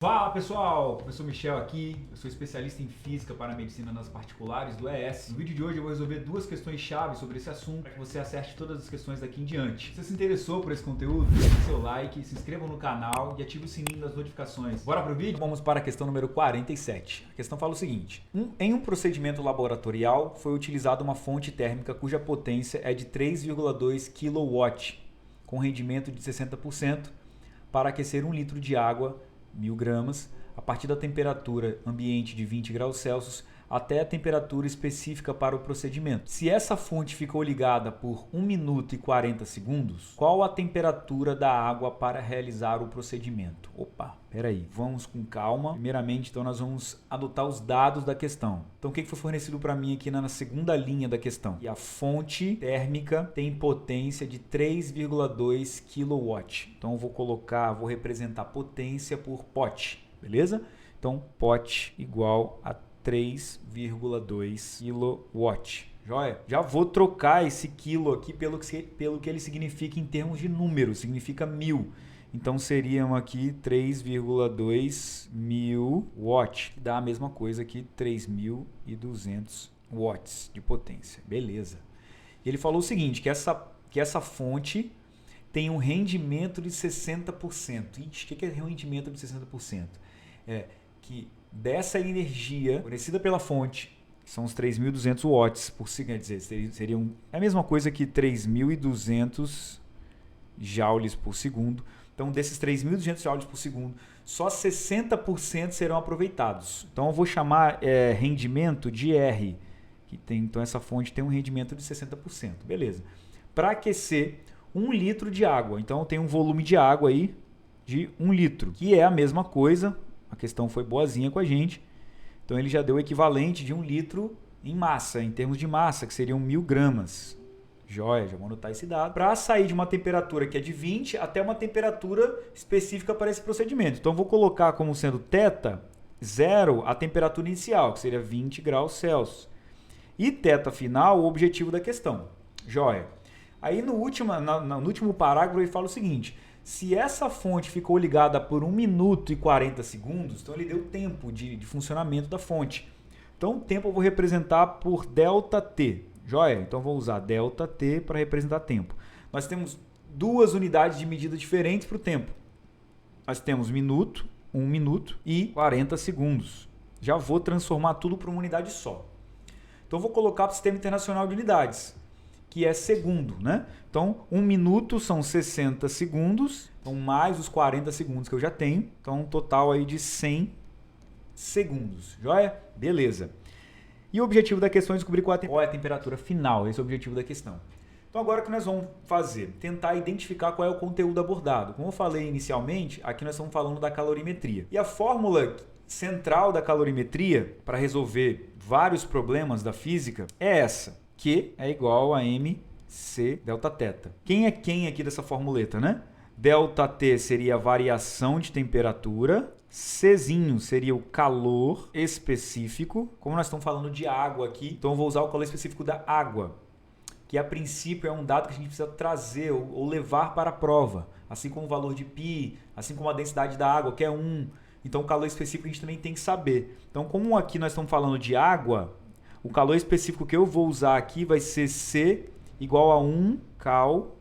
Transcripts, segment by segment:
Fala pessoal, professor Michel aqui, eu sou especialista em Física para a Medicina nas Particulares do ES. No vídeo de hoje eu vou resolver duas questões chave sobre esse assunto para que você acerte todas as questões daqui em diante. Se você se interessou por esse conteúdo, deixe seu like, se inscreva no canal e ative o sininho das notificações. Bora pro vídeo? Vamos para a questão número 47. A questão fala o seguinte: em um procedimento laboratorial foi utilizada uma fonte térmica cuja potência é de 3,2 kW, com rendimento de 60%, para aquecer 1 litro de água 1000 gramas, a partir da temperatura ambiente de 20 graus Celsius até a temperatura específica para o procedimento. Se essa fonte ficou ligada por 1 minuto e 40 segundos, qual a temperatura da água para realizar o procedimento? Opa, peraí, vamos com calma. Primeiramente, então, nós vamos adotar os dados da questão. Então, o que foi fornecido para mim aqui na segunda linha da questão? E a fonte térmica tem potência de 3,2 kW. Então, eu vou representar potência por pote, beleza? Então, pote igual a 3,2 kW. Joia? Já vou trocar esse quilo aqui pelo que ele significa em termos de número, significa 1000. Então seriam aqui 3,2 mil watts, que dá a mesma coisa que 3.200 watts de potência. Beleza. Ele falou o seguinte, que essa fonte tem um rendimento de 60%. Ixi, o que é rendimento de 60%? É que dessa energia fornecida pela fonte, que são os 3.200 watts por segundo, quer dizer, seriam a mesma coisa que 3.200 joules por segundo. Então, desses 3.200 joules por segundo, só 60% serão aproveitados. Então, eu vou chamar rendimento de R, então essa fonte tem um rendimento de 60%. Beleza. Para aquecer 1 litro de água, então tem um volume de água aí de 1 litro, que é a mesma coisa. A questão foi boazinha com a gente. Então, ele já deu o equivalente de 1 litro em massa, em termos de massa, que seriam 1000 gramas. Joia, já vou anotar esse dado. Para sair de uma temperatura que é de 20 até uma temperatura específica para esse procedimento. Então, vou colocar como sendo θ 0 a temperatura inicial, que seria 20 graus Celsius. E θ final, o objetivo da questão. Joia. Aí, no último parágrafo, ele fala o seguinte: se essa fonte ficou ligada por 1 minuto e 40 segundos, então ele deu tempo de funcionamento da fonte. Então, o tempo eu vou representar por ΔT. Joia? Então, vou usar ΔT para representar tempo. Nós temos duas unidades de medida diferentes para o tempo. Nós temos minuto, 1 minuto e 40 segundos. Já vou transformar tudo para uma unidade só. Então, vou colocar para o Sistema Internacional de Unidades, que é segundo, né? Então, 1 minuto são 60 segundos, então mais os 40 segundos que eu já tenho. Então, um total aí de 100 segundos. Joia? Beleza. E o objetivo da questão é descobrir qual é a temperatura final. Esse é o objetivo da questão. Então, agora o que nós vamos fazer? Tentar identificar qual é o conteúdo abordado. Como eu falei inicialmente, aqui nós estamos falando da calorimetria. E a fórmula central da calorimetria, para resolver vários problemas da física, é essa: Q é igual a mc ΔT. Quem é quem aqui dessa formuleta, né? ΔT seria a variação de temperatura, Czinho seria o calor específico. Como nós estamos falando de água aqui, então eu vou usar o calor específico da água, que a princípio é um dado que a gente precisa trazer ou levar para a prova, assim como o valor de π, assim como a densidade da água, que é 1. Então o calor específico a gente também tem que saber. Então, como aqui nós estamos falando de água, o calor específico que eu vou usar aqui vai ser C igual a 1 cal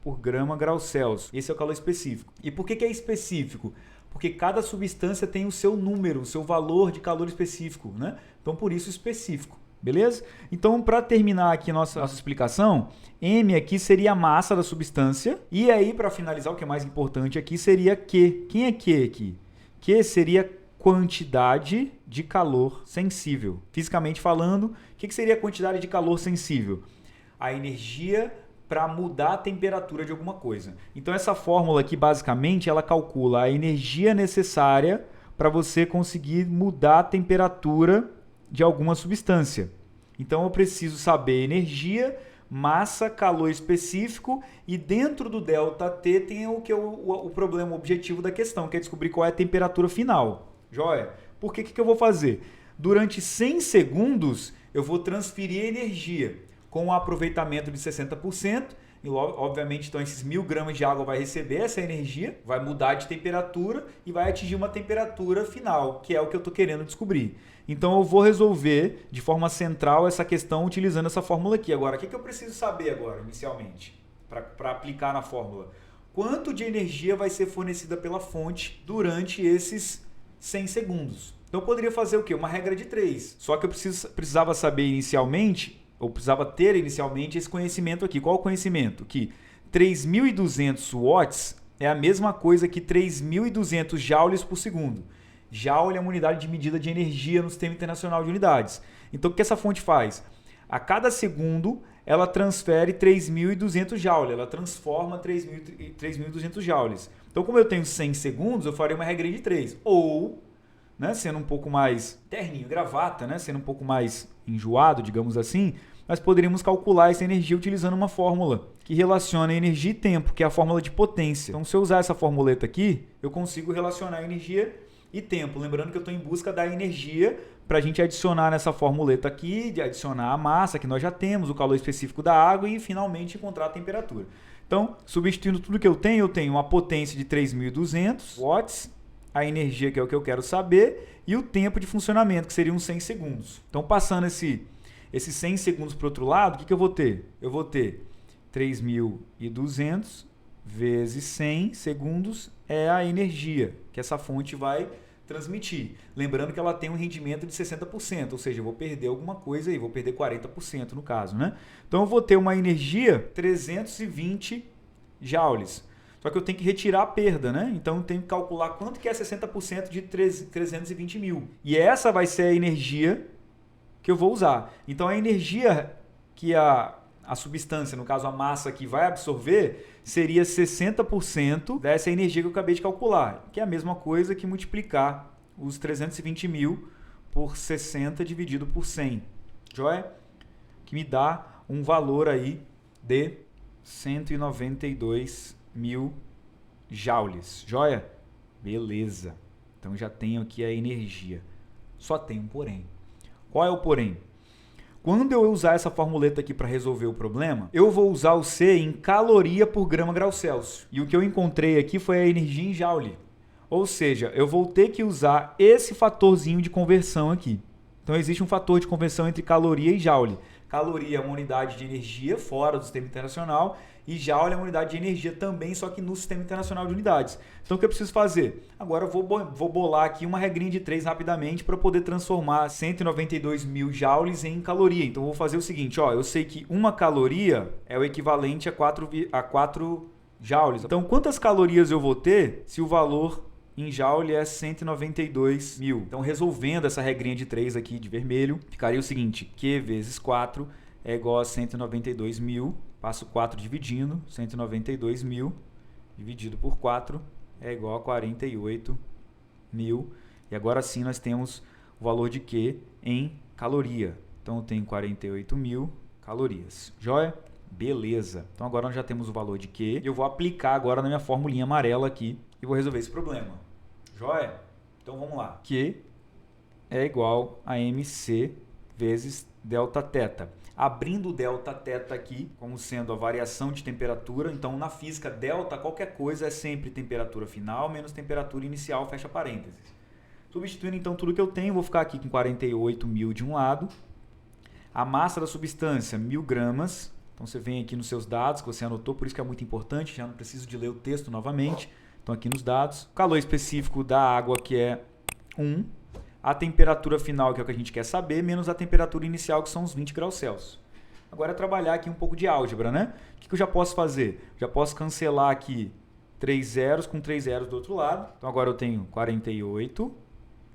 por grau Celsius. Esse é o calor específico. E por que é específico? Porque cada substância tem o seu número, o seu valor de calor específico, né? Então, por isso, específico. Beleza? Então, para terminar aqui nossa explicação, M aqui seria a massa da substância. E aí, para finalizar, o que é mais importante aqui seria Q. Quem é Q aqui? Q seria quantidade de calor sensível. Fisicamente falando, o que seria a quantidade de calor sensível? A energia para mudar a temperatura de alguma coisa. Então, essa fórmula aqui, basicamente, ela calcula a energia necessária para você conseguir mudar a temperatura de alguma substância. Então, eu preciso saber energia, massa, calor específico, e dentro do ΔT tem o que é o problema, o objetivo da questão, que é descobrir qual é a temperatura final. Joia? Por que eu vou fazer? Durante 100 segundos, eu vou transferir a energia com um aproveitamento de 60%, E, obviamente, então, esses 1.000 gramas de água vai receber essa energia, vai mudar de temperatura e vai atingir uma temperatura final, que é o que eu estou querendo descobrir. Então, eu vou resolver de forma central essa questão utilizando essa fórmula aqui. Agora, o que eu preciso saber agora, inicialmente, para aplicar na fórmula? Quanto de energia vai ser fornecida pela fonte durante esses 100 segundos? Então, eu poderia fazer o quê? Uma regra de 3. Só que eu precisava saber inicialmente, ou precisava ter inicialmente esse conhecimento aqui. Qual o conhecimento? Que 3.200 watts é a mesma coisa que 3.200 joules por segundo. Joule é uma unidade de medida de energia no Sistema Internacional de Unidades. Então, o que essa fonte faz? A cada segundo, ela transfere 3.200 joules, ela transforma 3.200 joules. Então, como eu tenho 100 segundos, eu farei uma regra de 3. Ou, né, sendo um pouco mais terninho, gravata, né, sendo um pouco mais enjoado, digamos assim, nós poderíamos calcular essa energia utilizando uma fórmula que relaciona energia e tempo, que é a fórmula de potência. Então, se eu usar essa formuleta aqui, eu consigo relacionar energia e tempo. Lembrando que eu estou em busca da energia para a gente adicionar nessa formuleta aqui, de adicionar a massa que nós já temos, o calor específico da água e finalmente encontrar a temperatura. Então, substituindo tudo que eu tenho uma potência de 3.200 watts, a energia que é o que eu quero saber e o tempo de funcionamento, que seriam 100 segundos. Então, passando esses 100 segundos para o outro lado, o que eu vou ter? Eu vou ter 3.200 vezes 100 segundos é a energia que essa fonte vai transmitir. Lembrando que ela tem um rendimento de 60%, ou seja, eu vou perder alguma coisa aí, vou perder 40% no caso, né? Então eu vou ter uma energia 320 joules. Só que eu tenho que retirar a perda, né? Então eu tenho que calcular quanto que é 60% de 320 mil. E essa vai ser a energia que eu vou usar. Então a energia que a substância, no caso a massa que vai absorver, seria 60% dessa energia que eu acabei de calcular, que é a mesma coisa que multiplicar os 320 mil por 60 dividido por 100, joia? Que me dá um valor aí de 192 mil joules, joia? Beleza, então já tenho aqui a energia, só tem um porém. Qual é o porém? Quando eu usar essa formuleta aqui para resolver o problema, eu vou usar o C em caloria por grama grau Celsius. E o que eu encontrei aqui foi a energia em joule. Ou seja, eu vou ter que usar esse fatorzinho de conversão aqui. Então existe um fator de conversão entre caloria e joule. Caloria é uma unidade de energia fora do Sistema Internacional e joule é uma unidade de energia também, só que no Sistema Internacional de Unidades. Então o que eu preciso fazer? Agora eu vou bolar aqui uma regrinha de 3 rapidamente para poder transformar 192 mil joules em caloria. Então eu vou fazer o seguinte, ó, eu sei que uma caloria é o equivalente a 4 joules. Então quantas calorias eu vou ter se o valor em joule é 192 mil. Então, resolvendo essa regrinha de 3 aqui de vermelho, ficaria o seguinte, Q vezes 4 é igual a 192 mil, passo 4 dividindo, 192 mil dividido por 4 é igual a 48 mil. E agora sim nós temos o valor de Q em caloria. Então, eu tenho 48 mil calorias. Joia? Beleza. Então, agora nós já temos o valor de Q. E eu vou aplicar agora na minha formulinha amarela aqui e vou resolver esse problema. Joia? Então vamos lá. Q é igual a MC vezes Δθ. Abrindo o Δθ aqui, como sendo a variação de temperatura. Então, na física, delta, qualquer coisa, é sempre temperatura final menos temperatura inicial, fecha parênteses. Substituindo, então, tudo que eu tenho, vou ficar aqui com 48 mil de um lado. A massa da substância, 1.000 gramas. Então, você vem aqui nos seus dados, que você anotou, por isso que é muito importante, já não preciso de ler o texto novamente. Então, aqui nos dados, o calor específico da água, que é 1, a temperatura final, que é o que a gente quer saber, menos a temperatura inicial, que são os 20 graus Celsius. Agora é trabalhar aqui um pouco de álgebra, né? O que eu já posso fazer? Já posso cancelar aqui 3 zeros com 3 zeros do outro lado. Então, agora eu tenho 48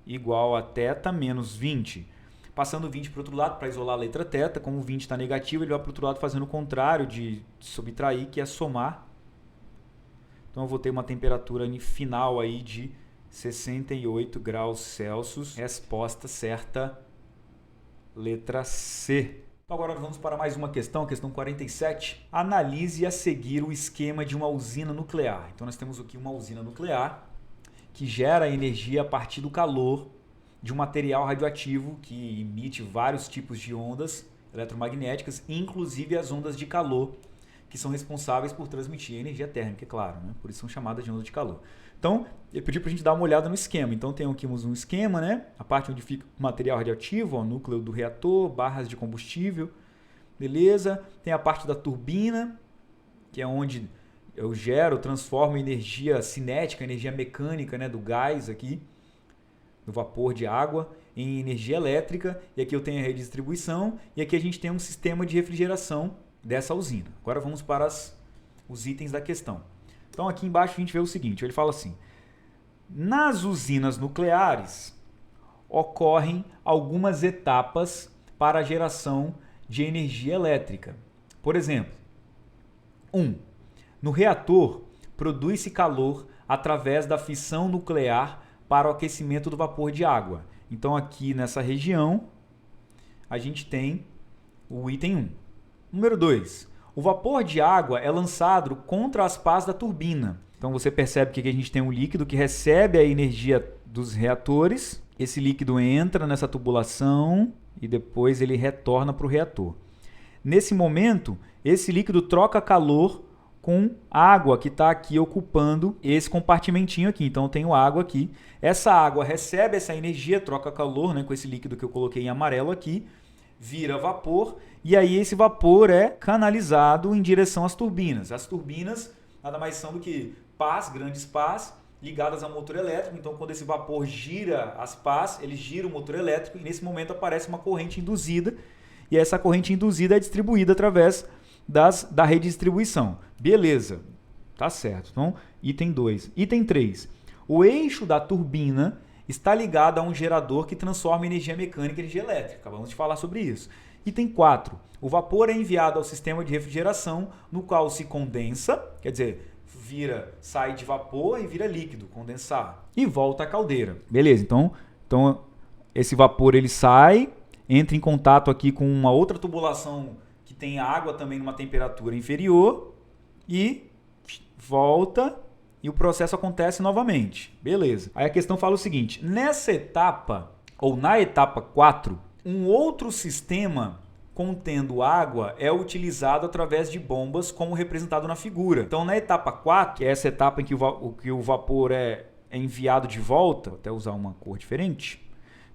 igual a θ menos 20. Passando 20 para o outro lado, para isolar a letra θ, como o 20 está negativo, ele vai para o outro lado fazendo o contrário de subtrair, que é somar. Então, eu vou ter uma temperatura final aí de 68 graus Celsius. Resposta certa, letra C. Então, agora vamos para mais uma questão, questão 47. Analise a seguir o esquema de uma usina nuclear. Então, nós temos aqui uma usina nuclear que gera energia a partir do calor de um material radioativo que emite vários tipos de ondas eletromagnéticas, inclusive as ondas de calor, que são responsáveis por transmitir a energia térmica, é claro, né? Por isso são chamadas de ondas de calor. Então, eu pedi para a gente dar uma olhada no esquema. Então, temos aqui um esquema, né? A parte onde fica o material radioativo, ó, núcleo do reator, barras de combustível, beleza? Tem a parte da turbina, que é onde eu transformo energia cinética, energia mecânica, né, do gás aqui, do vapor de água, em energia elétrica. E aqui eu tenho a redistribuição. E aqui a gente tem um sistema de refrigeração dessa usina. Agora vamos para os itens da questão. Então aqui embaixo a gente vê o seguinte, ele fala assim: nas usinas nucleares ocorrem algumas etapas para a geração de energia elétrica. Por exemplo, 1. No reator produz-se calor através da fissão nuclear para o aquecimento do vapor de água. Então aqui nessa região a gente tem o item 1. Número 2. O vapor de água é lançado contra as pás da turbina. Então você percebe que aqui a gente tem um líquido que recebe a energia dos reatores. Esse líquido entra nessa tubulação e depois ele retorna para o reator. Nesse momento, esse líquido troca calor com água que está aqui ocupando esse compartimentinho aqui. Então eu tenho água aqui. Essa água recebe essa energia, troca calor, né, com esse líquido que eu coloquei em amarelo aqui, vira vapor, e aí esse vapor é canalizado em direção às turbinas. As turbinas nada mais são do que pás, grandes pás, ligadas a motor elétrico. Então quando esse vapor gira as pás, ele gira o motor elétrico e nesse momento aparece uma corrente induzida, e essa corrente induzida é distribuída através da redistribuição. Beleza, tá certo. Então, item 2. Item 3. O eixo da turbina está ligado a um gerador que transforma energia mecânica em energia elétrica. Acabamos de falar sobre isso. Item 4. O vapor é enviado ao sistema de refrigeração, no qual se condensa, quer dizer, sai de vapor e vira líquido, condensar, e volta à caldeira. Beleza, então esse vapor ele sai, entra em contato aqui com uma outra tubulação que tem água também numa temperatura inferior e volta e o processo acontece novamente. Beleza. Aí a questão fala o seguinte: nessa etapa, ou na etapa 4, um outro sistema contendo água é utilizado através de bombas, como representado na figura. Então, na etapa 4, que é essa etapa em que o vapor é enviado de volta, vou até usar uma cor diferente.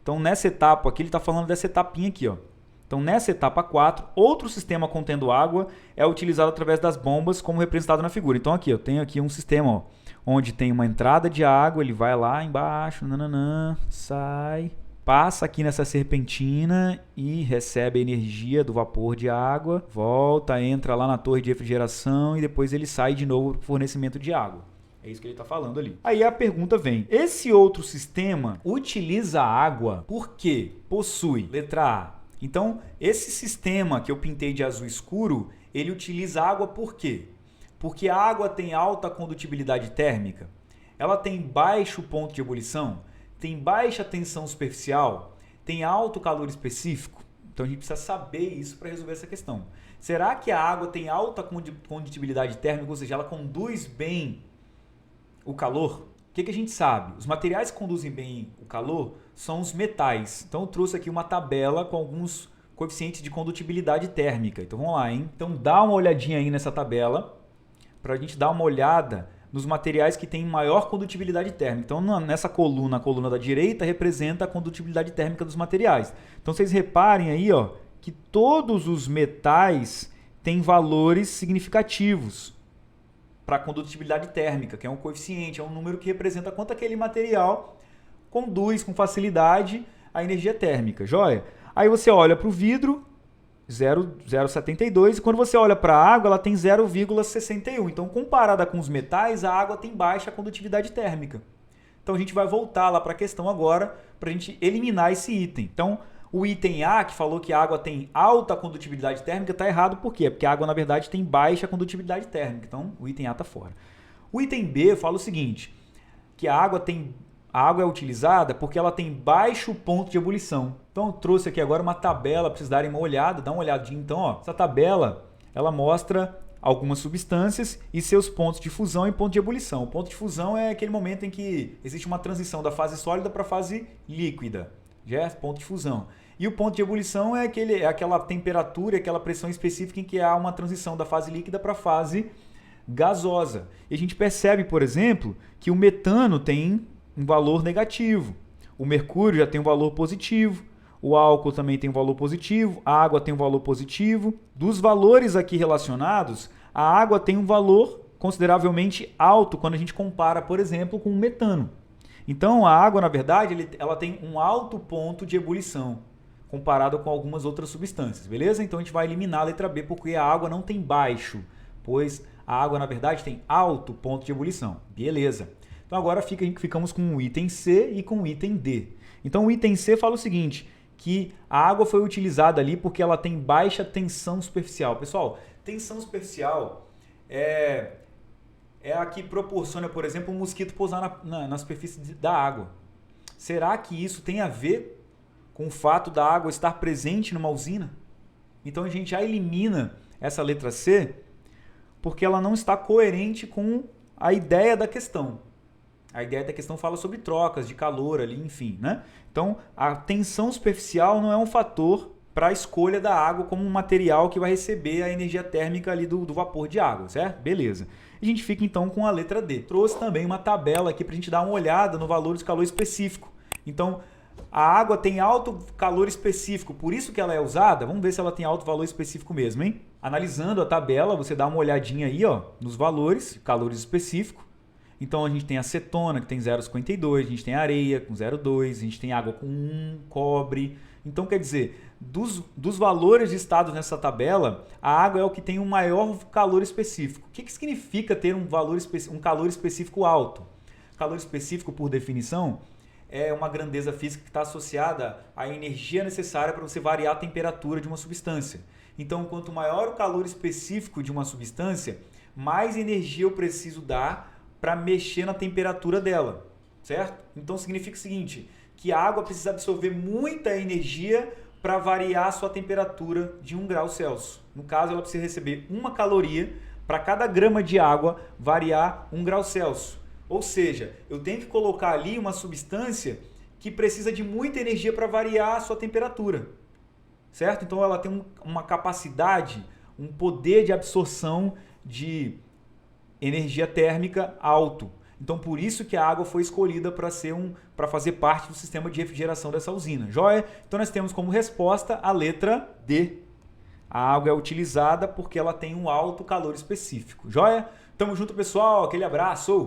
Então, nessa etapa aqui, ele está falando dessa etapinha aqui, ó. Então, nessa etapa 4, outro sistema contendo água é utilizado através das bombas, como representado na figura. Então, aqui eu tenho aqui um sistema, ó, onde tem uma entrada de água, ele vai lá embaixo, sai, passa aqui nessa serpentina e recebe a energia do vapor de água, volta, entra lá na torre de refrigeração e depois ele sai de novo para o fornecimento de água. É isso que ele está falando ali. Aí a pergunta vem: esse outro sistema utiliza água porque possui, letra A. Então, esse sistema que eu pintei de azul escuro, ele utiliza água por quê? Porque a água tem alta condutibilidade térmica, ela tem baixo ponto de ebulição, tem baixa tensão superficial, tem alto calor específico. Então a gente precisa saber isso para resolver essa questão. Será que a água tem alta condutibilidade térmica, ou seja, ela conduz bem o calor? O que a gente sabe? Os materiais que conduzem bem o calor são os metais. Então eu trouxe aqui uma tabela com alguns coeficientes de condutibilidade térmica. Então vamos lá, hein? Então dá uma olhadinha aí nessa tabela para a gente dar uma olhada nos materiais que têm maior condutibilidade térmica. Então nessa coluna, a coluna da direita representa a condutibilidade térmica dos materiais. Então vocês reparem aí, ó, que todos os metais têm valores significativos para a condutibilidade térmica, que é um coeficiente, é um número que representa quanto aquele material conduz com facilidade a energia térmica, joia? Aí você olha para o vidro, 0,72, e quando você olha para a água, ela tem 0,61. Então, comparada com os metais, a água tem baixa condutividade térmica. Então, a gente vai voltar lá para a questão agora, para a gente eliminar esse item. Então, o item A, que falou que a água tem alta condutibilidade térmica, está errado. Por quê? Porque a água, na verdade, tem baixa condutibilidade térmica. Então, o item A está fora. O item B fala o seguinte, que a água é utilizada porque ela tem baixo ponto de ebulição. Então, eu trouxe aqui agora uma tabela para vocês darem uma olhada. Dá uma olhadinha. Então, ó, essa tabela ela mostra algumas substâncias e seus pontos de fusão e ponto de ebulição. O ponto de fusão é aquele momento em que existe uma transição da fase sólida para a fase líquida. Já é ponto de fusão. E o ponto de ebulição é aquela temperatura, aquela pressão específica em que há uma transição da fase líquida para a fase gasosa. E a gente percebe, por exemplo, que o metano tem um valor negativo, o mercúrio já tem um valor positivo, o álcool também tem um valor positivo, a água tem um valor positivo. Dos valores aqui relacionados, a água tem um valor consideravelmente alto quando a gente compara, por exemplo, com o metano. Então, a água, na verdade, ela tem um alto ponto de ebulição, comparado com algumas outras substâncias, beleza? Então, a gente vai eliminar a letra B, porque a água não tem baixo, pois a água, na verdade, tem alto ponto de ebulição. Beleza. Então, agora ficamos com o item C e com o item D. Então, o item C fala o seguinte, que a água foi utilizada ali porque ela tem baixa tensão superficial. Pessoal, tensão superficial é a que proporciona, por exemplo, um mosquito pousar na superfície da água. Será que isso tem a ver com o fato da água estar presente numa usina? Então a gente já elimina essa letra C porque ela não está coerente com a ideia da questão. A ideia da questão fala sobre trocas de calor ali, enfim, né? Então a tensão superficial não é um fator para a escolha da água como um material que vai receber a energia térmica ali do vapor de água, certo? Beleza. A gente fica então com a letra D. Trouxe também uma tabela aqui para a gente dar uma olhada no valor de calor específico. Então, a água tem alto calor específico, por isso que ela é usada. Vamos ver se ela tem alto valor específico mesmo, hein? Analisando a tabela, você dá uma olhadinha aí, ó, nos valores, calores específicos. Então, a gente tem acetona, que tem 0,52, a gente tem areia com 0,2, a gente tem água com 1, cobre. Então, quer dizer, dos valores listados nessa tabela, a água é o que tem um maior calor específico. O que significa ter um calor específico alto? Calor específico, por definição, é uma grandeza física que está associada à energia necessária para você variar a temperatura de uma substância. Então, quanto maior o calor específico de uma substância, mais energia eu preciso dar para mexer na temperatura dela, certo? Então, significa o seguinte, que a água precisa absorver muita energia para variar a sua temperatura de 1 grau Celsius. No caso, ela precisa receber 1 caloria para cada grama de água variar 1 grau Celsius. Ou seja, eu tenho que colocar ali uma substância que precisa de muita energia para variar a sua temperatura, certo? Então, ela tem uma capacidade, um poder de absorção de energia térmica alto. Então, por isso que a água foi escolhida para fazer parte do sistema de refrigeração dessa usina. Joia? Então, nós temos como resposta a letra D. A água é utilizada porque ela tem um alto calor específico. Joia? Tamo junto, pessoal. Aquele abraço!